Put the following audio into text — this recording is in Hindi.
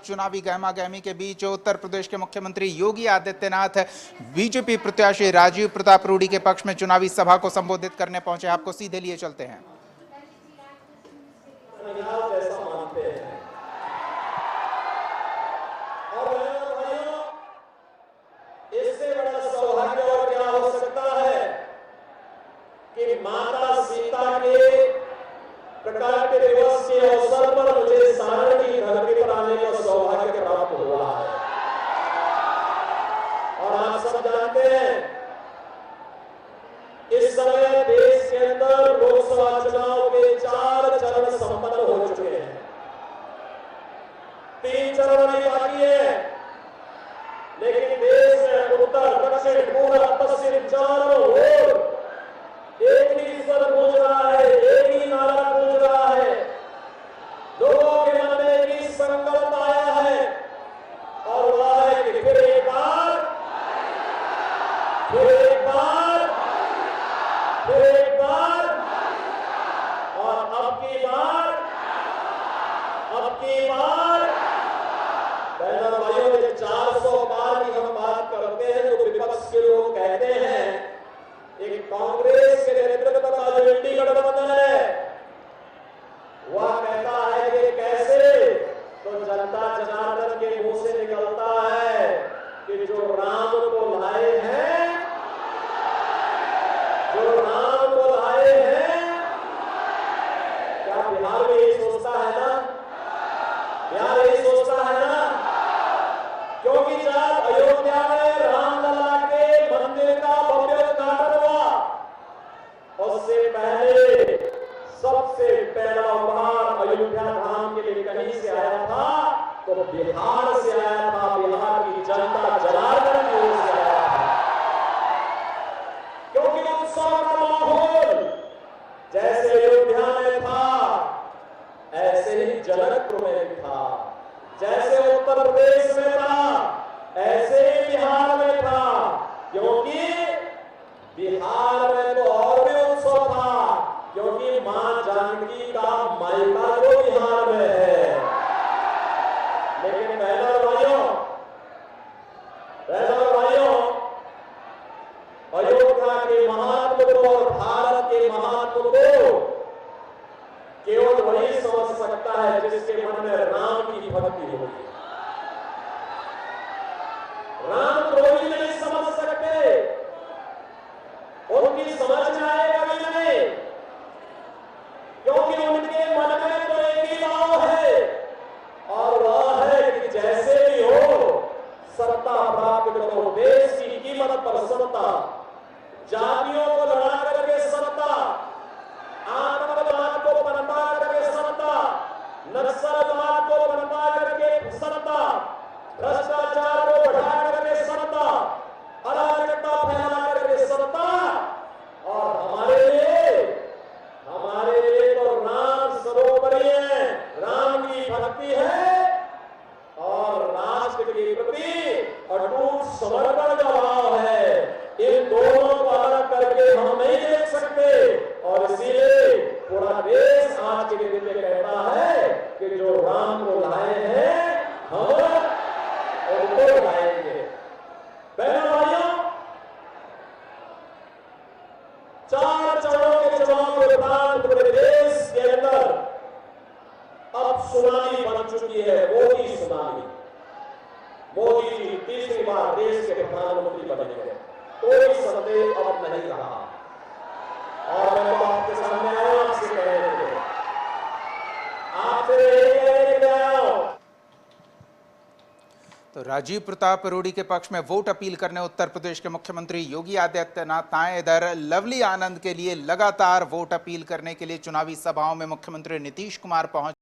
चुनावी गहमागहमी के बीच उत्तर प्रदेश के मुख्यमंत्री योगी आदित्यनाथ बीजेपी प्रत्याशी राजीव प्रताप रूडी के पक्ष में चुनावी सभा को संबोधित करने पहुंचे। आपको सीधे लिए चलते हैं। इससे बड़ा सौभाग्य और क्या हो सकता है कि माता सीता के प्रकाट्य दिवस के अवसर पर मुझे सारण की धरती पर आने का सौभाग्य प्राप्त हुआ है। और आप सब जानते हैं इस समय देश के अंदर लोकसभा चुनाव के 4 चरण संपन्न हो चुके हैं। 3 चरण नहीं बाकी है, लेकिन देश में उत्तर दक्षिण पूर्व पश्चिम चारों ओर एक ही स्वर गूंज रहा है, एक ही नारा गूंज रहा है। लोगों के मन में एक ही संकल्प आया है और वह है कि फिर एक बार, फिर एक बार, फिर एक बार और अब की बार, अब की बार। बहनों भाइयों, 400 बार की हम बात करते हैं तो विपक्ष के लोग कहते हैं एक कांग्रेस के नेतृत्व का जो इंडी गठबंधन है वह कहता है कि कैसे, तो जनता जनार्दन के मुंह से निकलता है कि जो राम को लाए हैं, जो राम को लाए हैं। क्या बिहार में यही सोचता है ना? बिहार यही सोचता है ना? क्योंकि जब अयोध्या में रामलला के मंदिर का भव्य उद्घाटन हुआ, उससे पहले सबसे पहला उपहार अयोध्या धाम के लिए कहीं से आया था तो बिहार से आया था। बिहार की जनता जनार्दन की ओर से आया था, क्योंकि उत्सव का माहौल जैसे अयोध्या में था ऐसे ही जनकपुर में भी था, जैसे उत्तर प्रदेश में था ऐसे ही बिहार में था। क्योंकि बिहार में तो और भी उत्सव था, क्योंकि मां जानकी का मायका जो बिहार में है। लेकिन बहनों भाइयों, अयोध्या के महत्व को और भारत के महत्व को केवल वही समझ सकता है जिसके मन में राम की भक्ति होगी। राम को भी नहीं समझ सकते, उनकी समझ में आएगा भी नहीं, क्योंकि उनके मन में तो एक ही भाव है और वह है कि जैसे भी हो सत्ता प्राप्त करो। देश की कीमत पर सत्ता, जातियों को लड़ा करके सत्ता, आतंकवाद को पनपा करके सत्ता, नक्सलवाद को पनपा करके सत्ता, भ्रष्टाचार को बढ़ा करके सत्ता, अराजकता फैला करके सत्ता। और हमारे लिए तो राम सर्वोपरि है, राम की भक्ति है और राष्ट्र के प्रति अटूट समर्पण का भाव है। इन दोनों को अलग करके हम नहीं देख सकते और इसीलिए पूरा देश आज के दिन में कहता है कि जो राम को लाए हैं हम उनको लाएंगे। बहनों भाइयों, 4 चरणों के चुनाव के बाद पूरे देश के अंदर अब सुनामी बन चुकी है, मोदी सुनामी। मोदी जी तीसरी बार देश के प्रधानमंत्री बनेंगे, कोई संदेह अब नहीं रहा। और मैं तो आपके सामने आया, आपसे कह रहे थे, आपसे यही कहने के आया हूं। तो राजीव प्रताप रूडी के पक्ष में वोट अपील करने उत्तर प्रदेश के मुख्यमंत्री योगी आदित्यनाथ आए। इधर लवली आनंद के लिए लगातार वोट अपील करने के लिए चुनावी सभाओं में मुख्यमंत्री नीतीश कुमार पहुंचे।